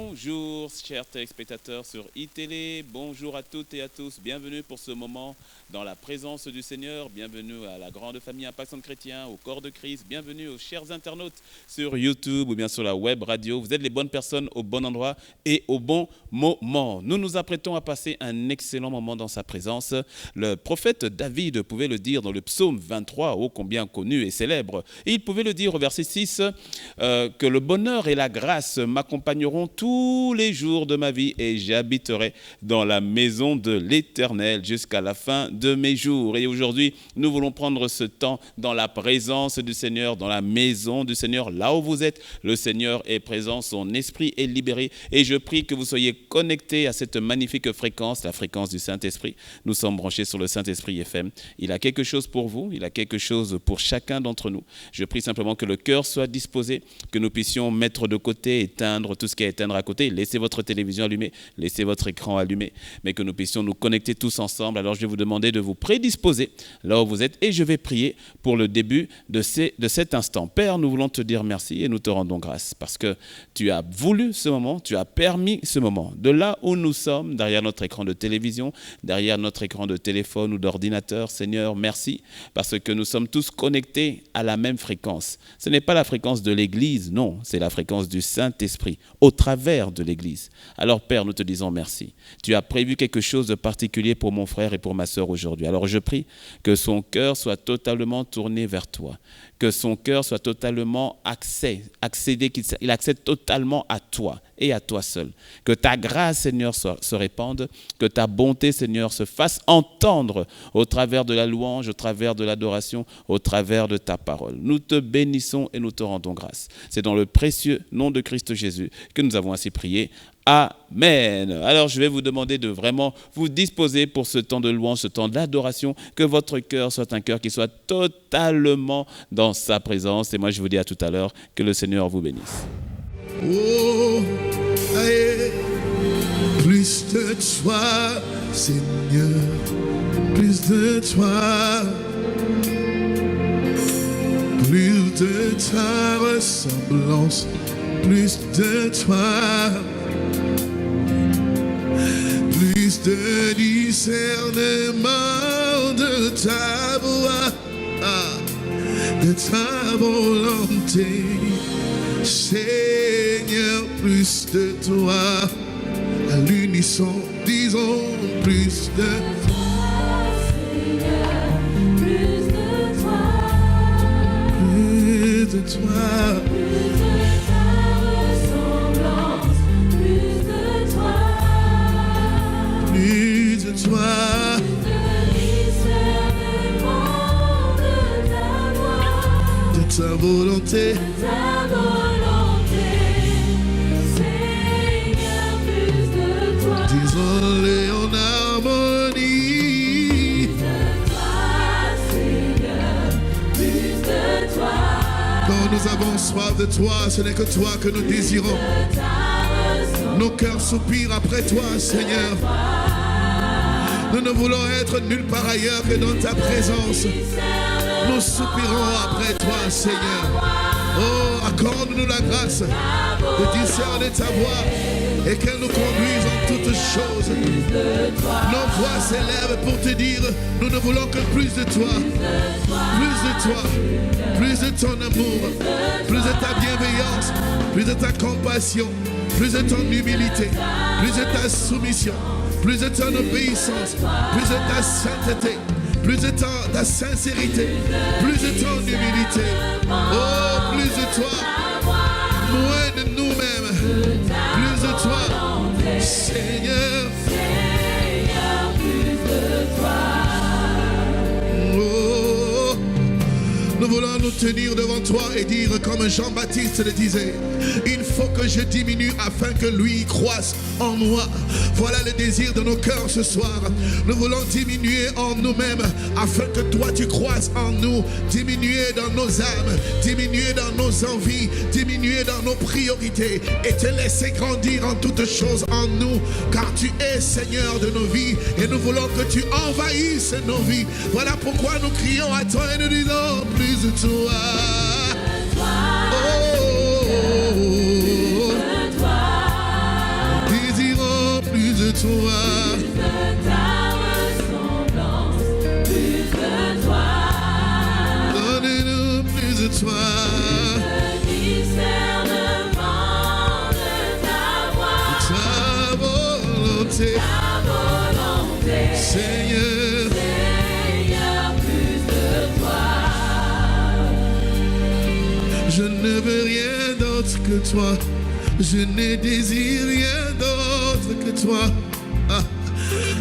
Bonjour chers téléspectateurs sur iTélé, bonjour à toutes et à tous, bienvenue pour ce moment dans la présence du Seigneur, bienvenue à la grande famille Impact Centre Chrétien, au corps de Christ, bienvenue aux chers internautes sur YouTube ou bien sur la web radio, vous êtes les bonnes personnes au bon endroit et au bon moment. Nous nous apprêtons à passer un excellent moment dans sa présence. Le prophète David pouvait le dire dans le psaume 23, ô combien connu et célèbre, et il pouvait le dire au verset 6, que le bonheur et la grâce m'accompagneront tous les jours de ma vie et j'habiterai dans la maison de l'Éternel jusqu'à la fin de mes jours. Et aujourd'hui, nous voulons prendre ce temps dans la présence du Seigneur, dans la maison du Seigneur, là où vous êtes. Le Seigneur est présent, son esprit est libéré et je prie que vous soyez connectés à cette magnifique fréquence, la fréquence du Saint-Esprit. Nous sommes branchés sur le Saint-Esprit FM. Il a quelque chose pour vous, il a quelque chose pour chacun d'entre nous. Je prie simplement que le cœur soit disposé, que nous puissions mettre de côté, éteindre tout ce qui est à éteindre à côté, laissez votre télévision allumée, laissez votre écran allumé, mais que nous puissions nous connecter tous ensemble. Alors je vais vous demander de vous prédisposer là où vous êtes et je vais prier pour le début de cet instant. Père, nous voulons te dire merci et nous te rendons grâce parce que tu as voulu ce moment, tu as permis ce moment. De là où nous sommes, derrière notre écran de télévision, derrière notre écran de téléphone ou d'ordinateur, Seigneur, merci parce que nous sommes tous connectés à la même fréquence. Ce n'est pas la fréquence de l'Église, non, c'est la fréquence du Saint-Esprit au travers de l'Église. Alors Père, nous te disons merci. Tu as prévu quelque chose de particulier pour mon frère et pour ma sœur aujourd'hui. Alors je prie que son cœur soit totalement tourné vers toi, que son cœur soit totalement accédé, qu'il accède totalement à toi et à toi seul. Que ta grâce, Seigneur, se répande, que ta bonté, Seigneur, se fasse entendre au travers de la louange, au travers de l'adoration, au travers de ta parole. Nous te bénissons et nous te rendons grâce. C'est dans le précieux nom de Christ Jésus que nous avons ainsi prié. Amen. Alors je vais vous demander de vraiment vous disposer pour ce temps de louange, ce temps d'adoration, que votre cœur soit un cœur qui soit totalement dans sa présence. Et moi je vous dis à tout à l'heure, que le Seigneur vous bénisse. Oh, aïe, plus de toi, Seigneur, plus de toi, plus de ta ressemblance, plus de toi, plus de discernement de ta voix, de ta volonté. Seigneur, plus de toi, à l'unisson, disons plus de toi, Seigneur, plus de toi, plus de toi, plus de ta ressemblance, plus de toi, plus de toi, plus de discernement de ta voix, de ta volonté, de ta volonté. Disons-les en harmonie. Plus de toi, Seigneur, plus de toi. Quand nous avons soif de toi, ce n'est que toi que nous désirons. Nos cœurs soupirent après toi, Seigneur. Nous ne voulons être nulle part ailleurs que dans ta présence. Nous soupirons après toi, Seigneur. Oh, accorde-nous la grâce de discerner ta voix et qu'elle nous conduise en toutes choses. Nos voix s'élèvent pour te dire, nous ne voulons que plus de toi, plus de ton amour, plus de ta bienveillance, plus de ta compassion, plus de ton humilité, plus de ta soumission, plus de ton obéissance, plus de ta sainteté, plus de ta sincérité, plus de ton humilité. Oh, plus de toi, moins de nous-mêmes, plus de toi, Seigneur. Plus de toi. Oh, nous voulons nous tenir devant toi et dire comme Jean-Baptiste le disait, il faut que je diminue afin que lui croisse en moi. Voilà le désir de nos cœurs ce soir. Nous voulons diminuer en nous-mêmes afin que toi tu croisses en nous. Diminuer dans nos âmes, diminuer dans nos envies, diminuer dans nos priorités et te laisser grandir en toutes choses en nous. Car tu es Seigneur de nos vies et nous voulons que tu envahisses nos vies. Voilà pourquoi nous crions à toi et nous disons plus de toi. Oh, toi. Plus de ta ressemblance, plus de toi. Donne-nous plus de toi. Le discernement de ta voix. Ta volonté, Seigneur. Seigneur, plus de toi. Je ne veux rien d'autre que toi. Je ne désire rien d'autre que toi. Ah.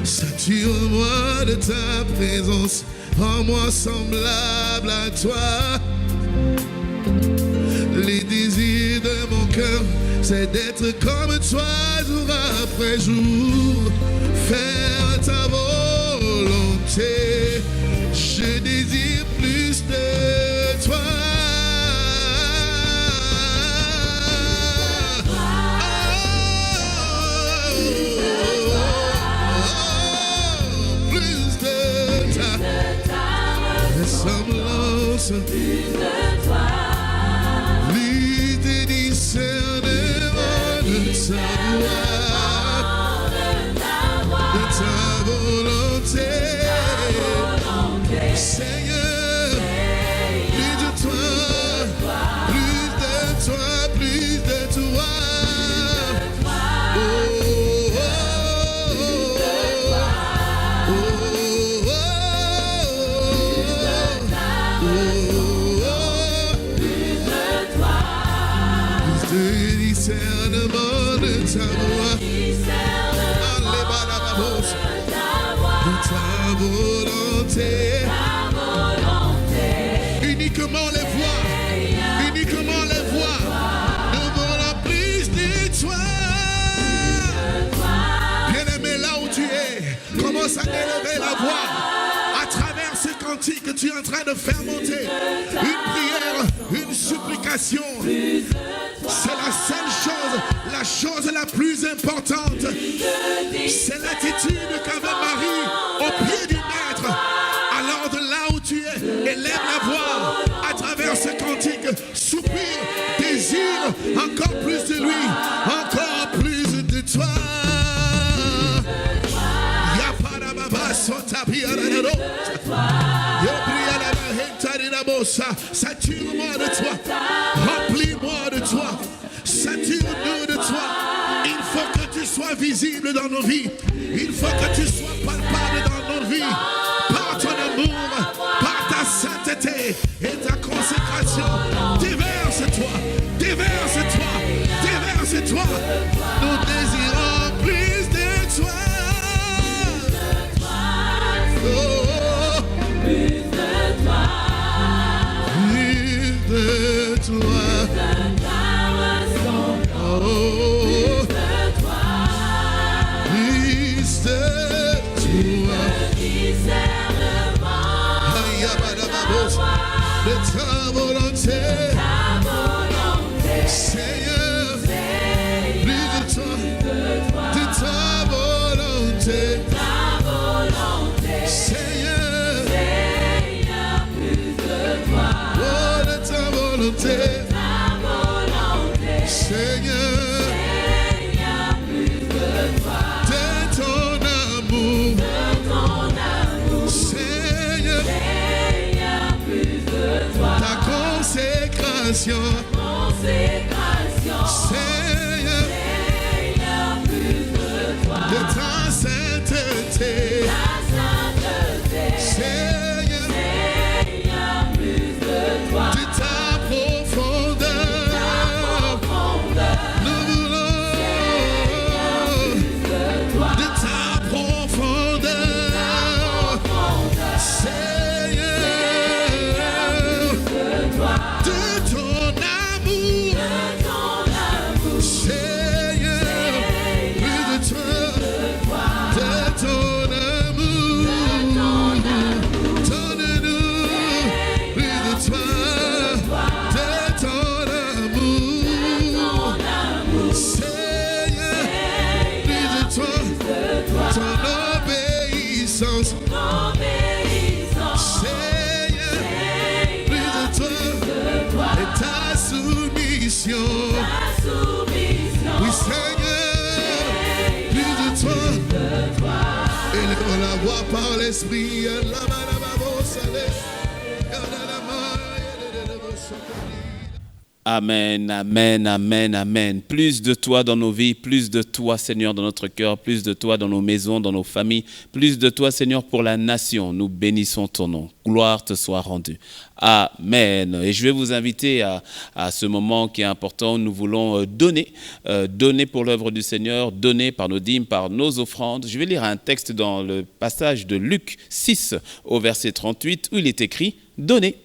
Sature-moi de ta présence. Rends-moi semblable à toi. Les désirs de mon cœur, c'est d'être comme toi jour après jour. Faire ta volonté. Je désire plus de toi. Plus de ta ressemblance, Plus de toi. plus de discernement de ta voix, de ta volonté. Seigneur, plus de toi, plus de toi, plus de toi. Oh, oh, oh, oh, plus de discernement de ta voix, de ta volonté. Uniquement les voix, uniquement les voix. Nous voulons plus de toi. Bien-aimé, là où tu es, commence à élever la voix. À travers ce cantique que tu es en train de faire monter, une prière, une supplication. C'est la seule chose, la chose la plus importante. C'est l'attitude qu'avait Marie au pied du maître. Alors de là où tu es, élève la voix à travers ce cantique. Soupire, désire encore plus de lui, encore plus de toi. Sature-moi de toi, remplis-moi de toi, sature-nous de toi. Il faut que tu sois visible dans nos vies, il faut que tu sois palpable dans nos vies, par ton amour, par ta sainteté et ta consécration. Déverse-toi, déverse-toi, déverse-toi. Nous désirons plus de toi. Oh, Plus de toi. plus de toi. Oh, plus de toi. Aïe, de ta volonté. Seigneur, plus de toi, de ta volonté. Seigneur, oh, de ta volonté. Seigneur, de ton amour. Seigneur, ta consécration. Seigneur, de ta sainteté. Seigneur, de ta profondeur. Nous voulons de ta profondeur. Seigneur, de ton amour. Vois par l'esprit. Amen, amen, amen, amen. Plus de toi dans nos vies, plus de toi, Seigneur, dans notre cœur, plus de toi dans nos maisons, dans nos familles, plus de toi, Seigneur, pour la nation. Nous bénissons ton nom. Gloire te soit rendue. Amen. Et je vais vous inviter à ce moment qui est important. Nous voulons donner pour l'œuvre du Seigneur, donner par nos dîmes, par nos offrandes. Je vais lire un texte dans le passage de Luc 6 au verset 38 où il est écrit « Donnez ».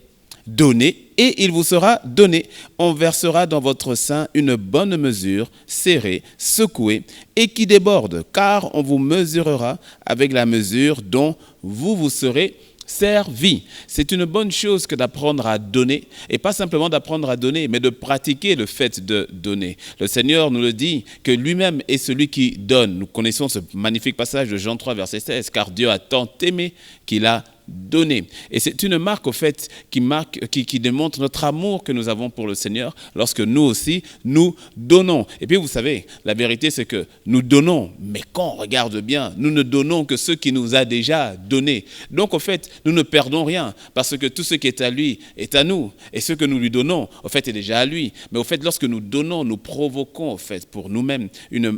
Donnez et il vous sera donné. On versera dans votre sein une bonne mesure, serrée, secouée et qui déborde, car on vous mesurera avec la mesure dont vous vous serez servi. C'est une bonne chose que d'apprendre à donner, et pas simplement d'apprendre à donner, mais de pratiquer le fait de donner. Le Seigneur nous le dit, que lui-même est celui qui donne. Nous connaissons ce magnifique passage de Jean 3, verset 16, car Dieu a tant aimé qu'il a donner. Et c'est une marque, au fait, qui démontre notre amour que nous avons pour le Seigneur lorsque nous aussi, nous donnons. Et puis, vous savez, la vérité, c'est que nous donnons, mais quand on regarde bien, nous ne donnons que ce qui nous a déjà donné. Donc, au fait, nous ne perdons rien parce que tout ce qui est à lui est à nous. Et ce que nous lui donnons, au fait, est déjà à lui. Mais au fait, lorsque nous donnons, nous provoquons, au fait, pour nous-mêmes,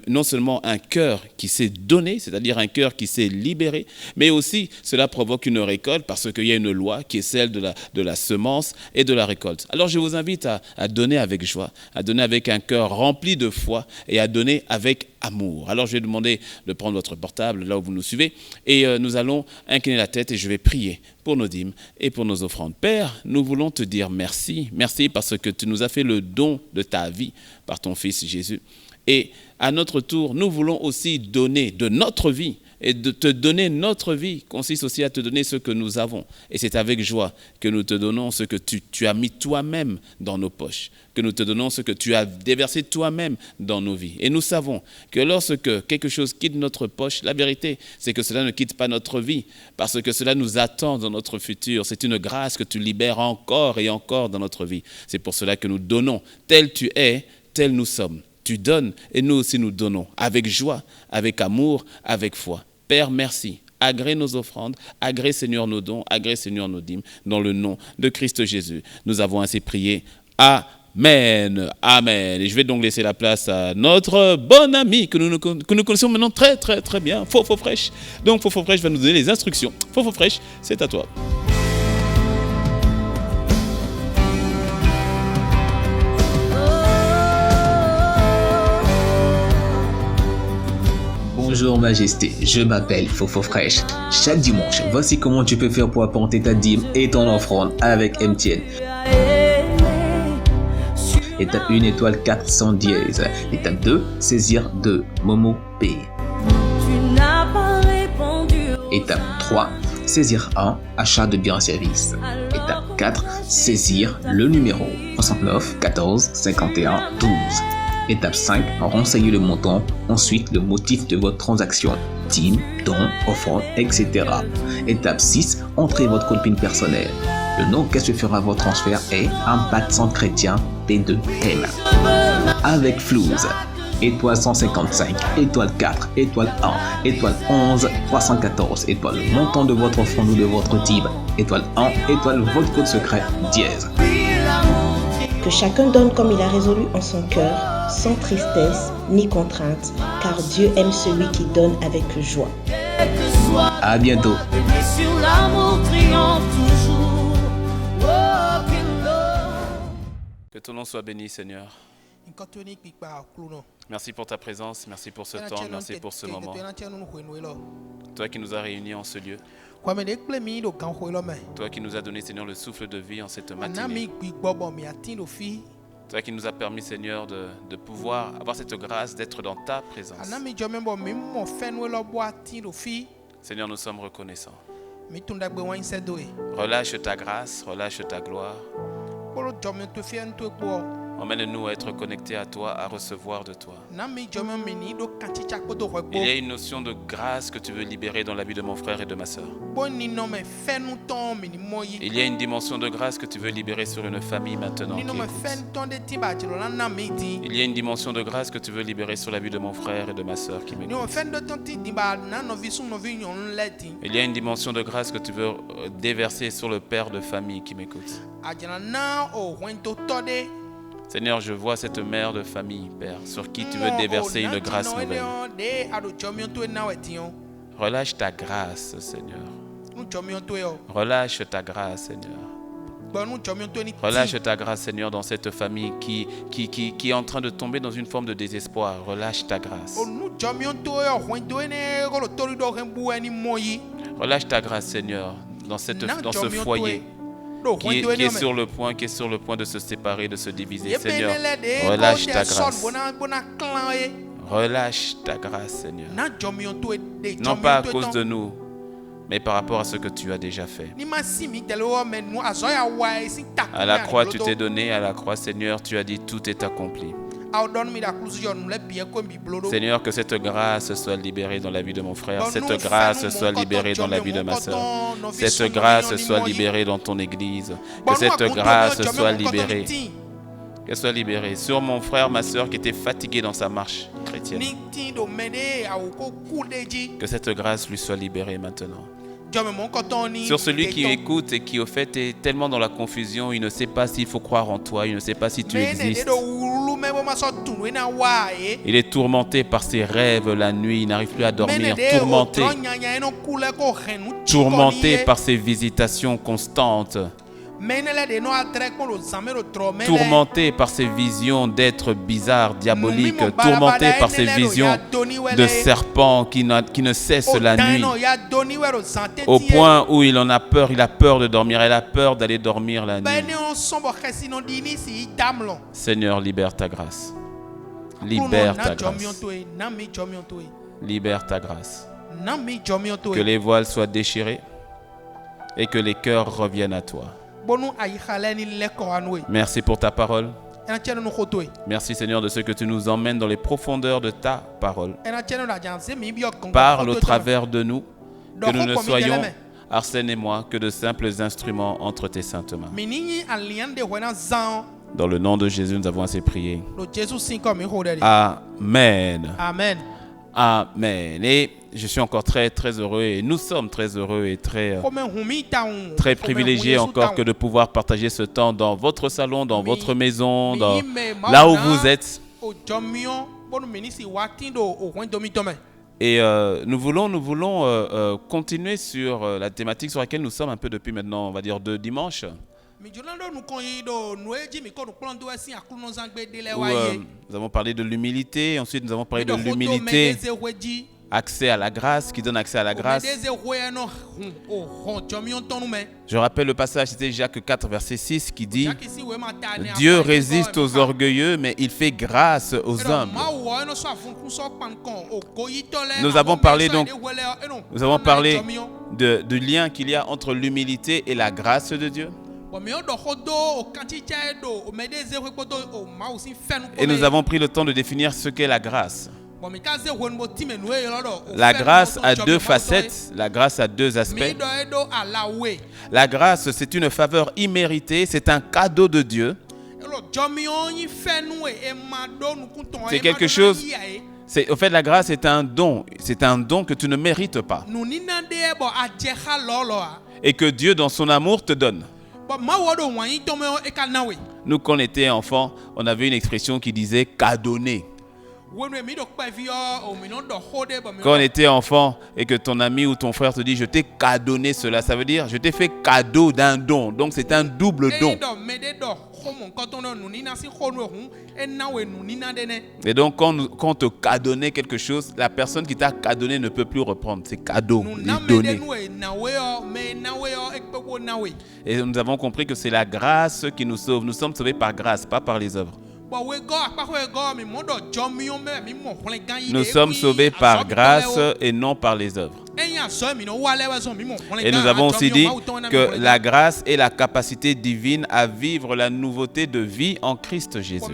non seulement un cœur qui s'est donné, c'est-à-dire un cœur qui s'est libéré, mais aussi, cela provoque une récolte parce qu'il y a une loi qui est celle de la semence et de la récolte. Alors je vous invite à donner avec joie, à donner avec un cœur rempli de foi et à donner avec amour. Alors je vais demander de prendre votre portable là où vous nous suivez et nous allons incliner la tête et je vais prier pour nos dîmes et pour nos offrandes. Père, nous voulons te dire merci. Merci parce que tu nous as fait le don de ta vie par ton Fils Jésus. Et à notre tour, nous voulons aussi donner de notre vie. Et de te donner notre vie consiste aussi à te donner ce que nous avons. Et c'est avec joie que nous te donnons ce que tu as mis toi-même dans nos poches, que nous te donnons ce que tu as déversé toi-même dans nos vies. Et nous savons que lorsque quelque chose quitte notre poche, la vérité, c'est que cela ne quitte pas notre vie, parce que cela nous attend dans notre futur. C'est une grâce que tu libères encore et encore dans notre vie. C'est pour cela que nous donnons. Tel tu es, tel nous sommes. Tu donnes et nous aussi nous donnons, avec joie, avec amour, avec foi. Père, merci. Agrée nos offrandes, agrée Seigneur nos dons, agrée Seigneur nos dîmes, dans le nom de Christ Jésus. Nous avons ainsi prié. Amen. Amen. Et je vais donc laisser la place à notre bon ami que nous connaissons maintenant très très très bien, Fofo Fresh. Donc Fofo Fresh va nous donner les instructions. Fofo Fresh, c'est à toi. Bonjour Majesté, je m'appelle Fofo Fresh. Chaque dimanche, voici comment tu peux faire pour apporter ta dîme et ton offrande avec MTN. Étape 1, étoile 400 dièse. Étape 2, saisir 2, Momo Pay. Étape 3, saisir 1, achat de biens et services. Étape 4, saisir le numéro 69 14 51 12. Étape 5, renseignez le montant, ensuite le motif de votre transaction, dîme, don, offrande, etc. Étape 6, entrez votre code PIN personnel. Le nom qu'elle se fera votre transfert est Impact Centre Chrétien T2M. Avec Flouze, étoile 155, étoile 4, étoile 1, étoile 11, 314, étoile le montant de votre offrande ou de votre dîme, étoile 1, étoile votre code secret, dièse. Que chacun donne comme il a résolu en son cœur, sans tristesse ni contrainte, car Dieu aime celui qui donne avec joie. À bientôt. Que ton nom soit béni, Seigneur. Merci pour ta présence, merci pour ce temps, merci pour ce moment. Toi qui nous as réunis en ce lieu. Toi qui nous as donné, Seigneur, le souffle de vie en cette matinée. Toi qui nous as permis, Seigneur, de pouvoir avoir cette grâce d'être dans ta présence. Seigneur, nous sommes reconnaissants. Relâche ta grâce, relâche ta gloire. Emmène-nous à être connectés à toi, à recevoir de toi. na mi jɔmiɔ mini ɖo kantitsa kpoto xɔ Il y a gbɔ une notion de grâce que tu veux libérer dans la vie de mon frère et de ma sœur. bo ninɔmɛ fɛnutɔn mini mɔ yi Il y a une dimension de grâce que tu veux libérer sur une famille maintenant. qui ninɔmɛ écoute. fɛnutɔn de ti ba dzro la na mi di Il y a une dimension de grâce que tu veux libérer sur la vie de mon frère et de ma sœur qui ninɔmɛ m'écoutent. fɛnutɔn ti di ba na nɔvi sun nɔvi nyɔnu lɛ di Il y a une dimension de grâce que tu veux déverser sur le père de famille qui m'écoute. adzra na o hwɛntotɔ de. Seigneur, je vois cette mère de famille, Père, sur qui tu veux déverser une grâce nouvelle. Relâche ta grâce, Seigneur. Relâche ta grâce, Seigneur. Relâche ta grâce, Seigneur, dans cette famille qui est en train de tomber dans une forme de désespoir. Relâche ta grâce. Relâche ta grâce, Seigneur, dans ce foyer qui est sur le point de se séparer, de se diviser. Seigneur, relâche ta grâce. Relâche ta grâce, Seigneur. Non pas à cause de nous, mais par rapport à ce que tu as déjà fait. À la croix, tu t'es donné. À la croix, Seigneur, tu as dit tout est accompli. Seigneur, que cette grâce soit libérée dans la vie de mon frère. Cette grâce soit libérée dans la vie de ma soeur. Cette grâce soit libérée dans ton église. Que cette grâce soit libérée. Qu'elle soit libérée sur mon frère, ma soeur qui était fatigué dans sa marche chrétienne. Que cette grâce lui soit libérée maintenant. Sur celui qui écoute et qui au fait est tellement dans la confusion, il ne sait pas s'il faut croire en toi, il ne sait pas si tu existes. Il est tourmenté par ses rêves la nuit, il n'arrive plus à dormir, tourmenté par ses visitations constantes, tourmenté par ses visions d'êtres bizarres, diaboliques, tourmenté par ses visions de serpents qui ne cessent la nuit, au point où il en a peur, il a peur de dormir, il a peur d'aller dormir la nuit. Seigneur, libère ta grâce. Libère ta grâce. Libère ta grâce. Que les voiles soient déchirés et que les cœurs reviennent à toi. Merci pour ta parole. Merci Seigneur de ce que tu nous emmènes dans les profondeurs de ta parole. Parle au travers de nous, que nous ne soyons, Arsène et moi, que de simples instruments entre tes saintes mains. Dans le nom de Jésus, nous avons assez prié. Amen. Amen. Amen. Et je suis encore très heureux et nous sommes très heureux et très privilégiés encore que de pouvoir partager ce temps dans votre salon, dans votre maison, là où vous êtes. Et nous voulons continuer sur la thématique sur laquelle nous sommes un peu depuis maintenant, on va dire 2 dimanches. Où, nous avons parlé de l'humilité, ensuite nous avons parlé de l'humilité, accès à la grâce, qui donne accès à la grâce. Je rappelle le passage, c'était Jacques 4, verset 6, qui dit « Dieu résiste aux orgueilleux, mais il fait grâce aux humbles. » Nous avons parlé du lien qu'il y a entre l'humilité et la grâce de Dieu. Et nous avons pris le temps de définir ce qu'est la grâce. La grâce a 2 facettes, la grâce a 2 aspects. La grâce, c'est une faveur imméritée, c'est un cadeau de Dieu. C'est quelque chose, au fait, la grâce est un don que tu ne mérites pas. Et que Dieu, dans son amour, te donne. Nous, quand on était enfants, on avait une expression qui disait « cadonner ». Quand on était enfant et que ton ami ou ton frère te dit « je t'ai cadonné cela », ça veut dire « je t'ai fait cadeau d'un don ». Donc c'est un double don. Et donc quand on te cadonnait quelque chose, la personne qui t'a cadonné ne peut plus reprendre. C'est cadeau, c'est donné. Et nous avons compris que c'est la grâce qui nous sauve. Nous sommes sauvés par grâce, pas par les œuvres. Nous sommes sauvés par grâce et non par les œuvres. Et nous avons aussi dit que la grâce est la capacité divine à vivre la nouveauté de vie en Christ Jésus.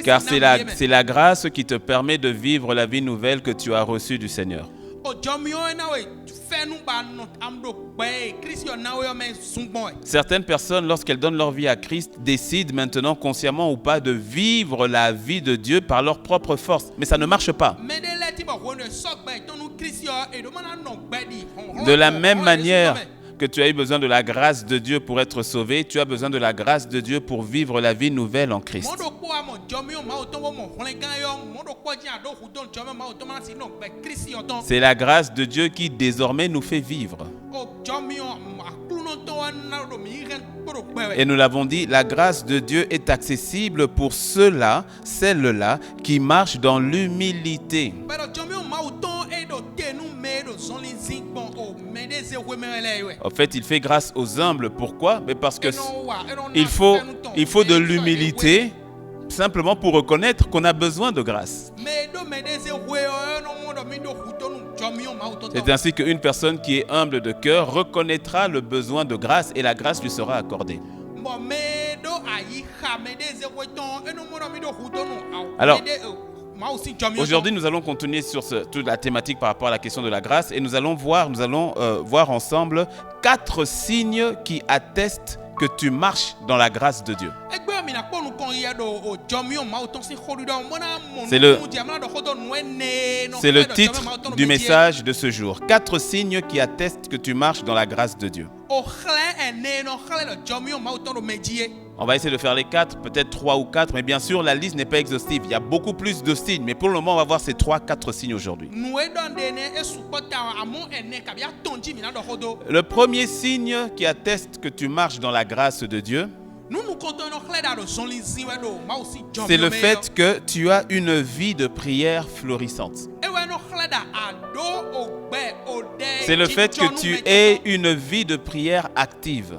Car c'est la grâce qui te permet de vivre la vie nouvelle que tu as reçue du Seigneur. Certaines personnes, lorsqu'elles donnent leur vie à Christ, décident maintenant, consciemment ou pas, de vivre la vie de Dieu par leur propre force. Mais ça ne marche pas. De la même manière que tu as eu besoin de la grâce de Dieu pour être sauvé, tu as besoin de la grâce de Dieu pour vivre la vie nouvelle en Christ. C'est la grâce de Dieu qui désormais nous fait vivre. Et nous l'avons dit, la grâce de Dieu est accessible pour ceux-là, celles-là, qui marchent dans l'humilité. En fait, il fait grâce aux humbles. Pourquoi? Mais parce que il faut de l'humilité, simplement pour reconnaître qu'on a besoin de grâce. C'est ainsi qu'une personne qui est humble de cœur reconnaîtra le besoin de grâce et la grâce lui sera accordée. Alors, aujourd'hui, nous allons continuer sur toute la thématique par rapport à la question de la grâce et nous allons voir ensemble 4 signes qui attestent que tu marches dans la grâce de Dieu. C'est le titre du message de ce jour. 4 signes qui attestent que tu marches dans la grâce de Dieu. On va essayer de faire les 4, peut-être 3 ou 4, mais bien sûr, la liste n'est pas exhaustive. Il y a beaucoup plus de signes, mais pour le moment, on va voir ces 3-4 signes aujourd'hui. Le premier signe qui atteste que tu marches dans la grâce de Dieu, c'est le fait que tu as une vie de prière florissante. C'est le fait que tu aies une vie de prière active.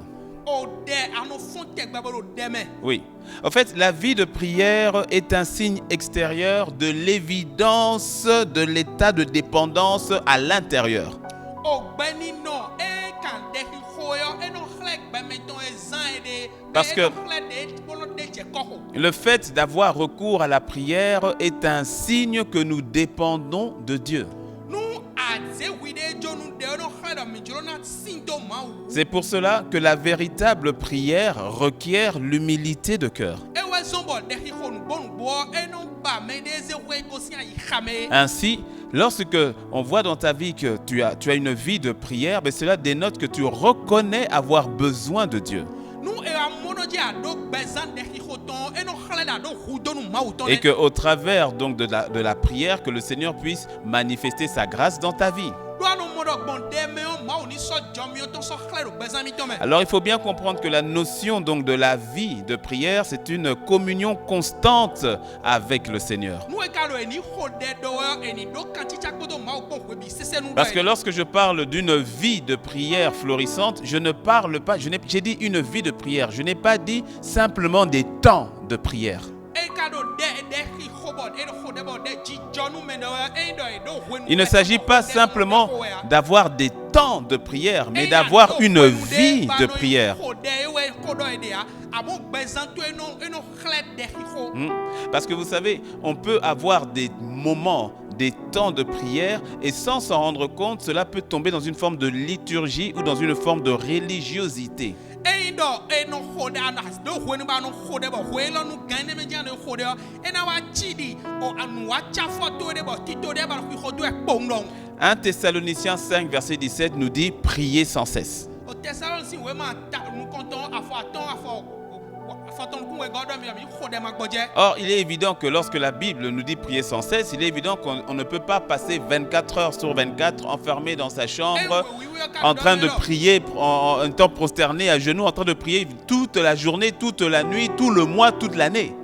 Oui. En fait, la vie de prière est un signe extérieur de l'évidence de l'état de dépendance à l'intérieur. Parce que le fait d'avoir recours à la prière est un signe que nous dépendons de Dieu. C'est pour cela que la véritable prière requiert l'humilité de cœur. Ainsi, lorsque on voit dans ta vie que tu as une vie de prière, ben cela dénote que tu reconnais avoir besoin de Dieu. Et qu'au travers donc de la prière, que le Seigneur puisse manifester sa grâce dans ta vie. Alors il faut bien comprendre que la notion donc de la vie de prière, c'est une communion constante avec le Seigneur. Parce que lorsque je parle d'une vie de prière florissante, je ne parle pas, j'ai dit une vie de prière, je n'ai pas dit simplement des temps de prière. Il ne s'agit pas simplement d'avoir des temps de prière, mais d'avoir une vie de prière. Parce que vous savez, on peut avoir des moments, des temps de prière et sans s'en rendre compte, cela peut tomber dans une forme de liturgie ou dans une forme de religiosité. Un Thessaloniciens 5, verset 17 nous dit « Priez sans cesse ». Or, il est évident que lorsque la Bible nous dit prier sans cesse, il est évident qu'on ne peut pas passer 24 heures sur 24 enfermé dans sa chambre, en train de prier, en temps prosterné à genoux, en train de prier toute la journée, toute la nuit, tout le mois, toute l'année.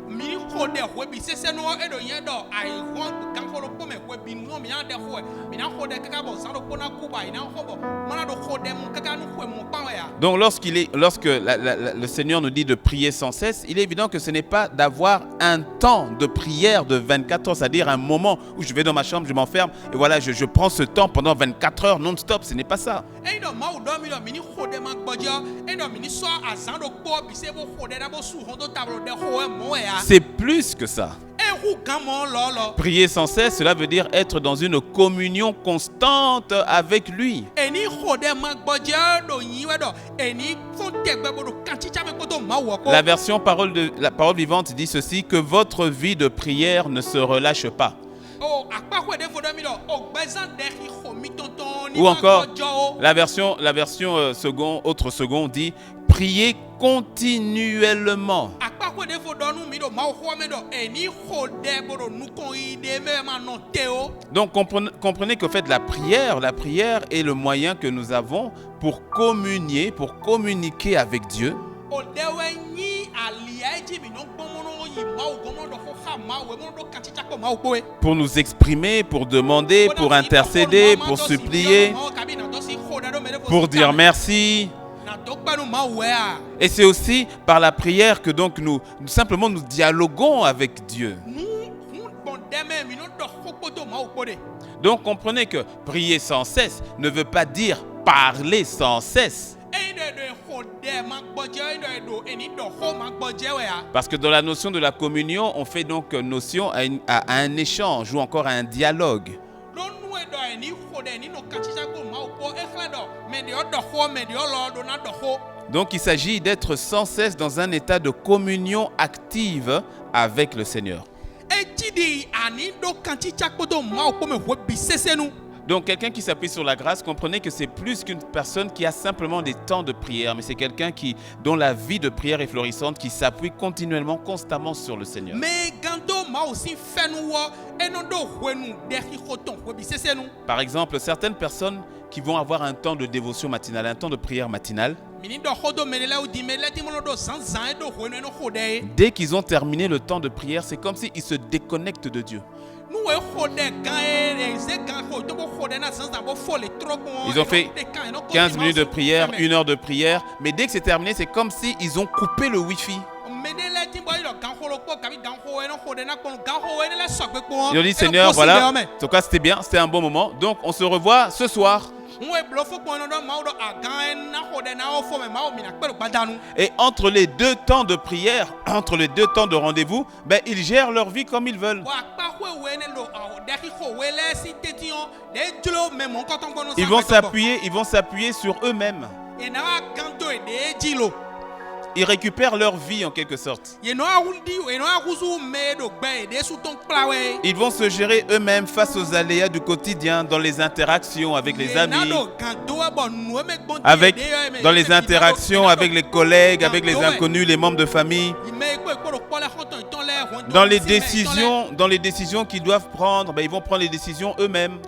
we bi nu mi na de ho mi na ho de kaka bo san do pona kuba ina ho bo mana do ho de mu kaka nu ho mu pa ya. Donc lorsque le Seigneur nous dit de prier sans cesse, il est évident que ce n'est pas d'avoir un temps de prière de 24 heures, c'est-à-dire un moment où je vais dans ma chambre, je m'enferme et voilà, je prends ce temps pendant 24 heures non-stop, ce n'est pas ça. E do ma o do mi do mi ni ho de ma gbojo, e do mi ni so azan do po bi se bo ho de da bo su ho do tablo de ho e mo ya. C'est plus que ça. E hu gan mo lo. Prier sans cesse, cela veut dire être dans une communion constante avec lui. Eni ho de ma gbojo do yin we do eni fun tegbe bo do kan chicha me ko to ma wo ko. La version la parole vivante dit ceci, que votre vie de prière ne se relâche pas. Oh, akpa ho de fo do mi do o gbezan de hi ho mi tonton ni Ou encore, gbojo. la version autre second dit, priez continuellement. Akpa ho de fo do nu mi do ma ho me do eni ho de bo do nu kon ide me ma no te o. Donc comprenez qu'au fait la prière est le moyen que nous avons pour communier, pour communiquer avec Dieu. O dewe ni alia eji mi no gbomono yi ma o gomo do ho ha ma o mo do kan chicha ko ma o po e. Pour nous exprimer, pour demander, pour intercéder, pour supplier, pour dire merci. Et c'est aussi par la prière que donc nous simplement nous dialoguons avec Dieu. Donc comprenez que prier sans cesse ne veut pas dire parler sans cesse. Parce que dans la notion de la communion, on fait donc notion à un échange ou encore à un dialogue. Donc il s'agit d'être sans cesse dans un état de communion active avec le Seigneur. Donc quelqu'un qui s'appuie sur la grâce, comprenez que c'est plus qu'une personne qui a simplement des temps de prière, mais c'est quelqu'un dont la vie de prière est florissante, qui s'appuie continuellement, constamment sur le Seigneur. Par exemple, certaines personnes qui vont avoir un temps de dévotion matinale, un temps de prière matinale, dès qu'ils ont terminé le temps de prière, c'est comme s'ils se déconnectent de Dieu. Ils ont fait 15 minutes de prière, 1 heure de prière, mais dès que c'est terminé, c'est comme s'ils ont coupé le Wi-Fi. Ils ont dit, Seigneur, voilà, en tout cas c'était bien, c'était un bon moment, donc on se revoit ce soir. Et entre les deux temps de prière, entre les deux temps de rendez-vous, ils gèrent leur vie comme ils veulent. Ils vont s'appuyer sur eux-mêmes. Ils récupèrent leur vie en quelque sorte. Ils vont se gérer eux-mêmes face aux aléas du quotidien, dans les interactions avec les amis, dans les interactions avec les collègues, avec les inconnus, les membres de famille. Dans les décisions qu'ils doivent prendre, ils vont prendre les décisions eux-mêmes.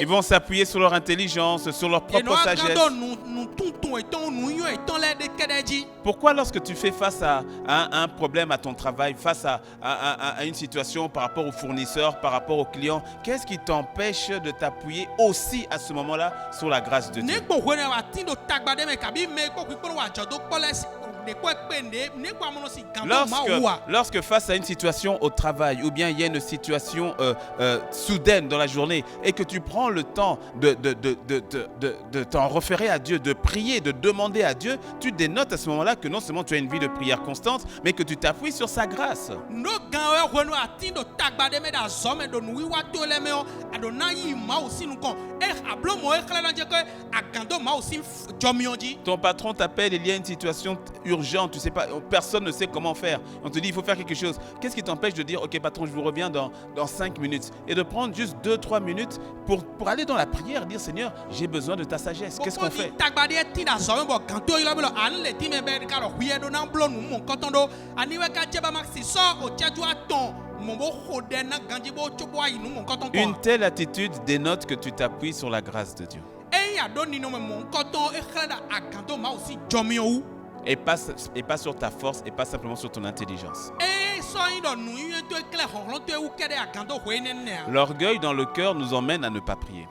Ils vont s'appuyer sur leur intelligence, sur leur propre sagesse. Pourquoi lorsque tu fais face à un problème à ton travail, face à une situation par rapport aux fournisseurs, par rapport aux clients, qu'est-ce qui t'empêche de t'appuyer aussi à ce moment-là sur la grâce de Dieu? Lorsque face à une situation au travail ou bien il y a une situation soudaine dans la journée et que tu prends le temps de t'en référer à Dieu, de prier, de demander à Dieu, tu dénotes à ce moment-là que non seulement tu as une vie de prière constante, mais que tu t'appuies sur sa grâce. Ton patron t'appelle, il y a une situation urgente, tu sais pas, personne ne sait comment faire. On te dit il faut faire quelque chose. Qu'est-ce qui t'empêche de dire ok patron, je vous reviens dans 5 minutes et de prendre juste 2-3 minutes pour aller dans la prière, dire Seigneur, j'ai besoin de ta sagesse. Qu'est-ce qu'on fait? Une telle attitude dénote que tu t'appuies sur la grâce de Dieu. Et pas sur ta force et pas simplement sur ton intelligence. e sɔ yin dɔ nu yɛn to ekele xɔxlɔn to ewu kɛ ɖe agãdo hoe nenea L'orgueil dans le cœur nous emmène à ne pas prier.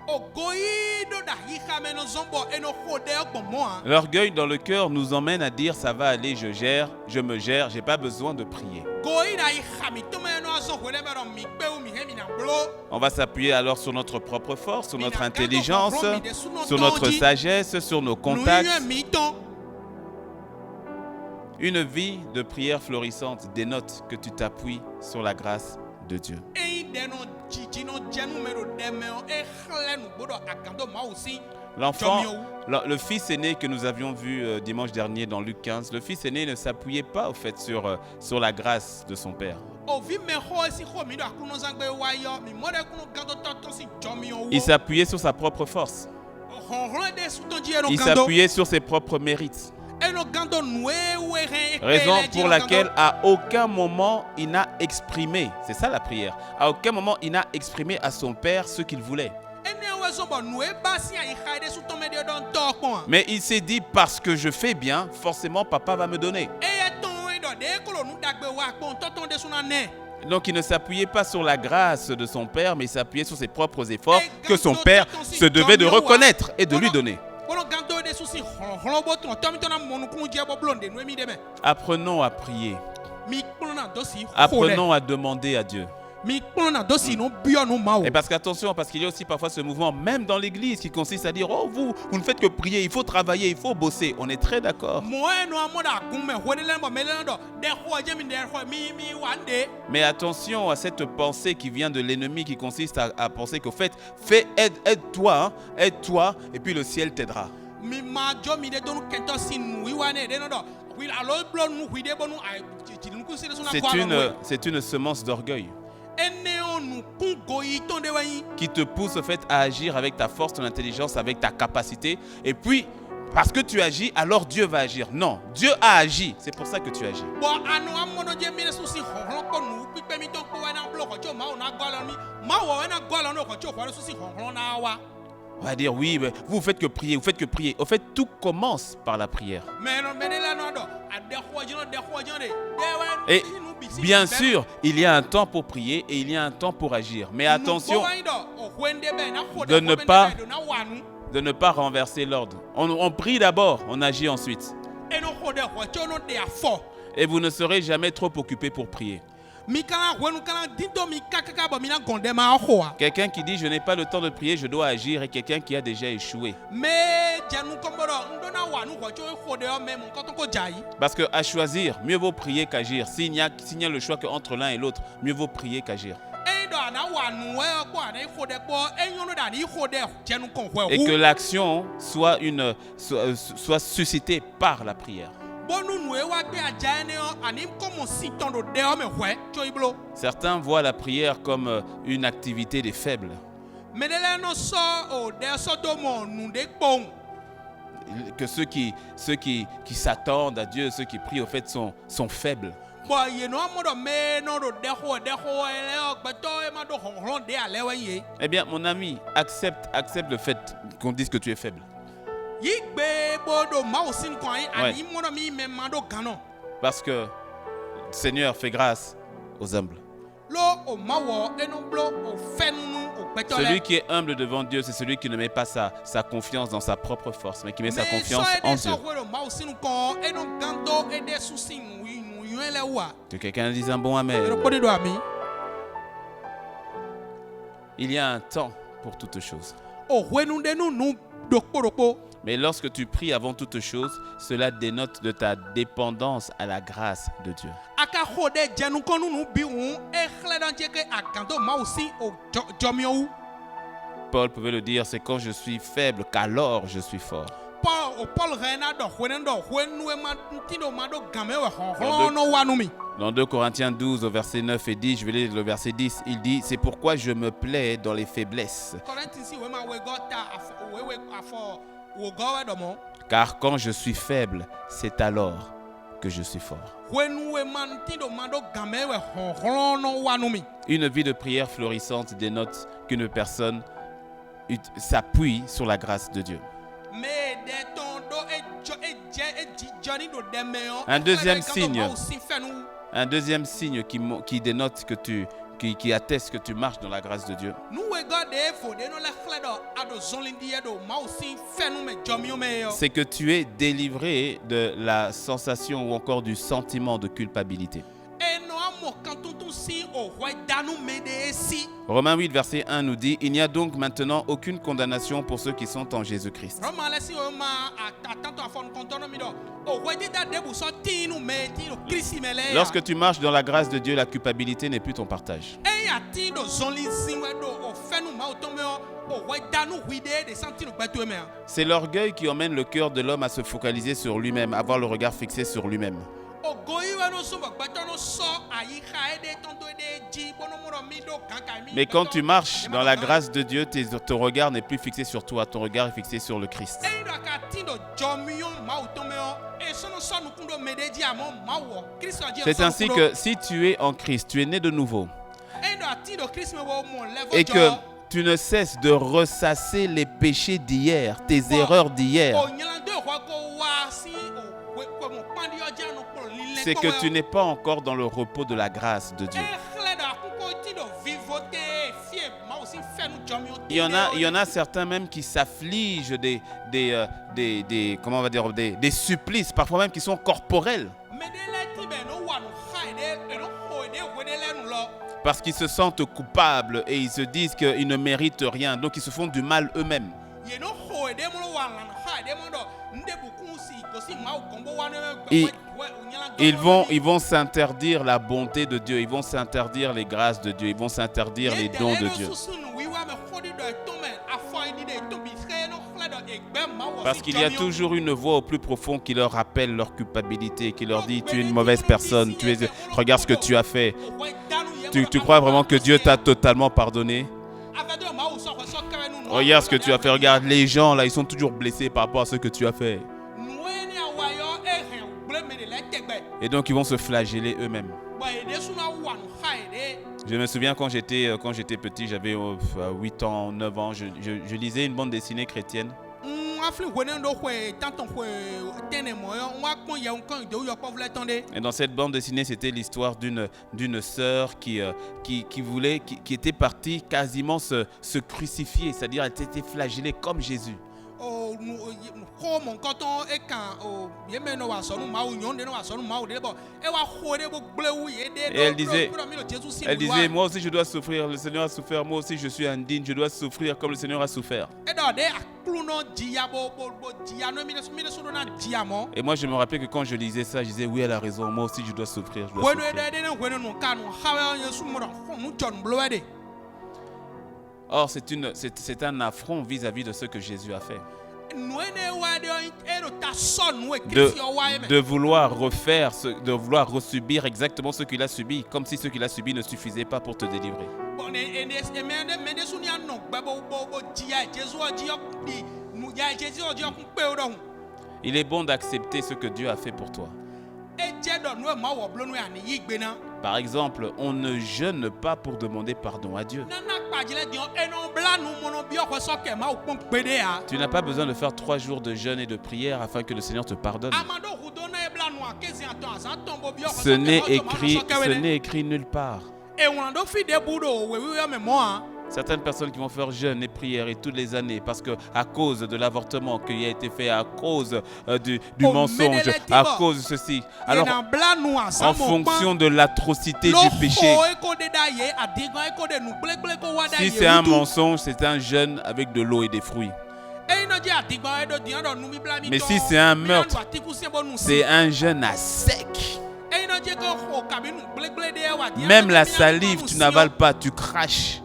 ogoyi ɖo ɖa xixa me no zɔnbɔ eno xɔ ɖe gbɔmɔa L'orgueil dans le cœur nous emmène à dire ça va aller, je me gère, j'ai pas besoin de prier. goyi ɖa xixa mi tome no azɔ hoe ɖe be ɖɔ mi gbewu mi he mi na blo On va s'appuyer alors sur notre propre force, sur notre Mina gado intelligence, xɔxlɔn mi de sunɔ sur notre tɔn dzi. sagesse, sur nos nu contacts. yɛn mi tɔn Une vie de prière florissante dénote que tu t'appuies sur la grâce de Dieu. eyi ɖe no dzidzi no dzenu me ɖo ɖe me o exlẽ nu gbo ɖɔ agãdo mawu si L'enfant, Jomio. le fils aîné que nous avions vu dimanche dernier dans Luc 15, le fils aîné ne s'appuyait pas au fait sur la grâce de son père. ovi me xɔ esi xɔ mi ɖo akunɔ zãgbe wa yɔ mi mɔ ɖe kunu gãdo tɔtɔ si dzɔmiɔ Il wo s'appuyait sur sa propre force. xɔxlɔn ɖe sutɔ dzi eno Il gãdo s'appuyait sur ses propres mérites. eno gãdo nue woe hɛn Raison pour laquelle à aucun moment il n'a exprimé, c'est ça la prière, à aucun moment il n'a exprimé à son père ce qu'il voulait. enewe zɔbɔ nue ba si ayi xa ɖe sutɔme ɖe ɖɔ ŋutɔ kpɔn Mais il s'est dit parce que je fais bien, forcément papa va me donner. eye tɔn ɖɔ ɖe kolo nu dagbe wa kpɔn tɔtɔn ɖe suna nɛ Donc il ne s'appuyait pas sur la grâce de son père, mais il s'appuyait sur ses propres efforts que son père se devait de reconnaître et de lui donner. kolo gãdo ɖe susi xɔxlɔn bo tɔn tɔmitɔ na mɔnukunu dze bɔ blo ɖe nue mi ɖe me Apprenons à prier, mi kplɔna do si xɔ ɖe apprenons à demander à Dieu. mi kplɔna do si no biɔ no mawo Et parce qu'attention, parce qu'il y a aussi parfois ce mouvement, même dans l'église, qui consiste à dire « Oh, vous ne faites que prier, il faut travailler, il faut bosser. » On est très d'accord. mɔɛ no amɔ ɖe agun me hoe ɖe lɛ bɔ me lɛ ɖɔ ɖe xɔ dze mi ɖe xɔ mi wa ɖe Mais attention à cette pensée qui vient de l'ennemi, qui consiste à penser qu'au fait, aide-toi, aide-toi, et puis le ciel t'aidera. mi ma dzɔ mi ɖe do nu kɛntɔ si nu wi wa ne ɖe no ɖɔ wi alo blo nu hui ɖe bɔ nu dziɖinuku si ɖe suna kɔ C'est une semence d'orgueil eneo nukun goyi tɔn ɖe wa nyi qui te pousse au fait à agir avec ta force, ton intelligence, avec ta capacité. Et puis, parce que tu agis, alors Dieu va agir. Non, Dieu a agi. C'est pour ça que tu agis. bɔn anu amɔnɔ dze mi ɖe susi xɔxlɔn kɔ nu kpikpɛ mi tɔn kpɔ wa na blo xɔ tso mawo na gbɔ alɔ mi mawo wa na gbɔ alɔ no xɔ tso xɔ ɖe susi xɔxlɔn na wa On va dire, oui, mais vous faites que prier, vous faites que prier. Au fait, tout commence par la prière. mɛ no mɛ ne la nɔ ɖɔ aɖe xɔ dzi no ɖe xɔ dzi no de Et bien sûr, il y a un temps pour prier et il y a un temps pour agir. Mais attention de ne pas renverser l'ordre. On prie d'abord, on agit ensuite. Et vous ne serez jamais trop occupé pour prier. Quelqu'un qui dit je n'ai pas le temps de prier, je dois agir, et quelqu'un qui a déjà échoué. Parce qu'à choisir, mieux vaut prier qu'agir. S'il n'y a le choix qu'entre l'un et l'autre, mieux vaut prier qu'agir. Et que l'action soit suscitée par la prière. Certains voient la prière comme une activité des faibles. Que ceux qui s'attendent à Dieu, ceux qui prient au fait sont faibles. Eh bien, mon ami, accepte le fait qu'on dise que tu es faible. Ouais. Parce que Seigneur fait grâce aux humbles. Celui qui est humble devant Dieu, c'est celui qui ne met pas sa confiance dans sa propre force, mais qui met sa confiance en Dieu. Que quelqu'un dise un bon amen. Il y a un temps pour toutes choses. Mais lorsque tu pries avant toute chose, cela dénote de ta dépendance à la grâce de Dieu. Paul pouvait le dire, c'est quand je suis faible qu'alors je suis fort. Dans 2 Corinthiens 12 au verset 9 et 10, je vais lire le verset 10, il dit, c'est pourquoi je me plais dans les faiblesses. Car quand je suis faible, c'est alors que je suis fort. Une vie de prière florissante dénote qu'une personne s'appuie sur la grâce de Dieu. Un deuxième signe. Un deuxième signe qui dénote que qui atteste que tu marches dans la grâce de Dieu. C'est que tu es délivré de la sensation ou encore du sentiment de culpabilité. Romains 8, verset 1 nous dit: il n'y a donc maintenant aucune condamnation pour ceux qui sont en Jésus-Christ. Lorsque tu marches dans la grâce de Dieu, la culpabilité n'est plus ton partage. C'est l'orgueil qui emmène le cœur de l'homme à se focaliser sur lui-même, à avoir le regard fixé sur lui-même. Mais quand tu marches dans la grâce de Dieu, ton regard n'est plus fixé sur toi, ton regard est fixé sur le Christ. C'est ainsi que si tu es en Christ, tu es né de nouveau, et que tu ne cesses de ressasser les péchés d'hier, tes erreurs d'hier, c'est que tu n'es pas encore dans le repos de la grâce de Dieu. Il y en a certains même qui s'affligent comment on va dire, des supplices, parfois même qui sont corporels. Parce qu'ils se sentent coupables et ils se disent qu'ils ne méritent rien, donc ils se font du mal eux-mêmes. Ils vont s'interdire la bonté de Dieu, ils vont s'interdire les grâces de Dieu, ils vont s'interdire les dons de Dieu. Parce qu'il y a toujours une voix au plus profond qui leur rappelle leur culpabilité, qui leur dit: tu es une mauvaise personne, regarde ce que tu as fait. Tu crois vraiment que Dieu t'a totalement pardonné? Regarde ce que tu as fait, regarde les gens là, ils sont toujours blessés par rapport à ce que tu as fait. Et donc ils vont se flageller eux-mêmes. Je me souviens quand j'étais petit, j'avais 8 ans, 9 ans, je lisais une bande dessinée chrétienne. Et dans cette bande dessinée, c'était l'histoire d'une sœur qui était partie quasiment se crucifier, c'est-à-dire elle était flagellée comme Jésus. Et elle disait, moi aussi je dois souffrir, le Seigneur a souffert, moi aussi je suis indigne, je dois souffrir comme le Seigneur a souffert. Et moi je me rappelais que quand je lisais ça, je disais oui, elle a raison, moi aussi je dois souffrir, je dois souffrir. Or c'est un affront vis-à-vis de ce que Jésus a fait. De vouloir refaire, de vouloir resubir exactement ce qu'il a subi, comme si ce qu'il a subi ne suffisait pas pour te délivrer. Il est bon d'accepter ce que Dieu a fait pour toi. Par exemple, on ne jeûne pas pour demander pardon à Dieu. Tu n'as pas besoin de faire 3 jours de jeûne et de prière afin que le Seigneur te pardonne. Ce n'est écrit nulle part. Certaines personnes qui vont faire jeûne et prière et toutes les années parce que à cause de l'avortement qui a été fait, à cause du mensonge, à cause de ceci. Alors, en fonction de l'atrocité du péché, si c'est un mensonge, c'est un jeûne avec de l'eau et des fruits. Mais si c'est un meurtre, c'est un jeûne à sec. Même la salive, tu n'avales pas, tu craches.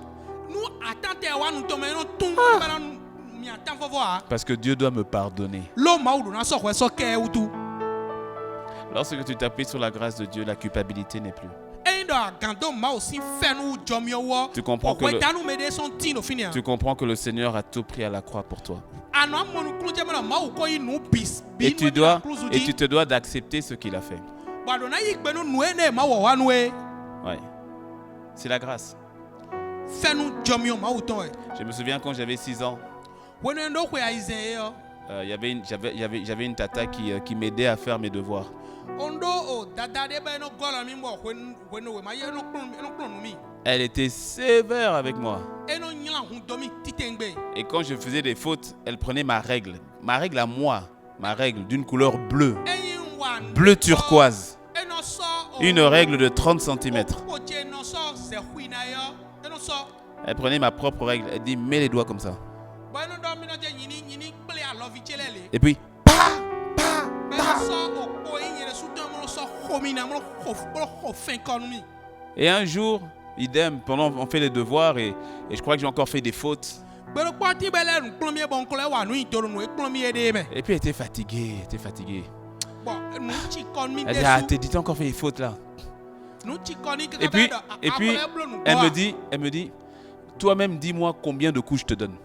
Parce que Dieu doit me pardonner. Lorsque tu t'appuies sur la grâce de Dieu, la culpabilité n'est plus. Tu comprends que le Seigneur a tout pris à la croix pour toi. Et tu te dois d'accepter ce qu'il a fait. Ouais. C'est la grâce. Je me souviens quand j'avais 6 ans. j'avais une tata qui m'aidait à faire mes devoirs. Ondo o dada de ba no gola mi mo when we ma ye no kron mi. Elle était sévère avec moi. Eno nyala hun domi titengbe. Et quand je faisais des fautes, elle prenait ma règle à moi, ma règle d'une couleur bleue, bleu turquoise, une règle de 30 cm. Elle prenait ma propre règle, elle dit mets les doigts comme ça. Et puis, et un jour, idem, pendant on fait les devoirs et je crois que j'ai encore fait des fautes. Et puis elle était fatiguée, Elle dit, ah, t'as encore fait des fautes là. Et puis elle me dit, toi-même dis-moi combien de coups je te donne.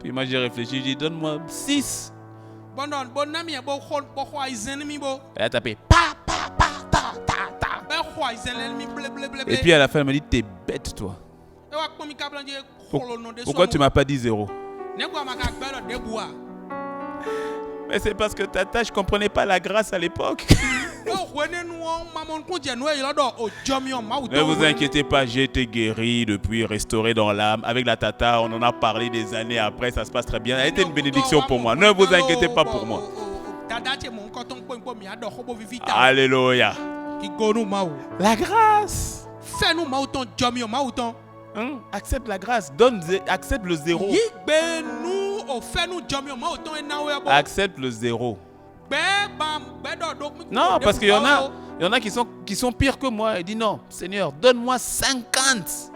Puis moi j'ai réfléchi, j'ai dit, donne-moi 6. Elle a tapé. Et puis à la fin, elle m'a dit, t'es bête toi. Pourquoi tu m'as pas dit 0? Mais c'est parce que tata, je comprenais pas la grâce à l'époque. Ne vous inquiétez pas, j'ai été guéri depuis, restauré dans l'âme. Avec la tata, on en a parlé des années après, ça se passe très bien. Elle était une bénédiction pour moi. Ne vous inquiétez pas pour moi. Alléluia. La grâce. Accepte la grâce. Accepte le 0. Accepte le 0. Non, parce qu'il y en a qui sont pires que moi. Il dit non, Seigneur, donne-moi 50.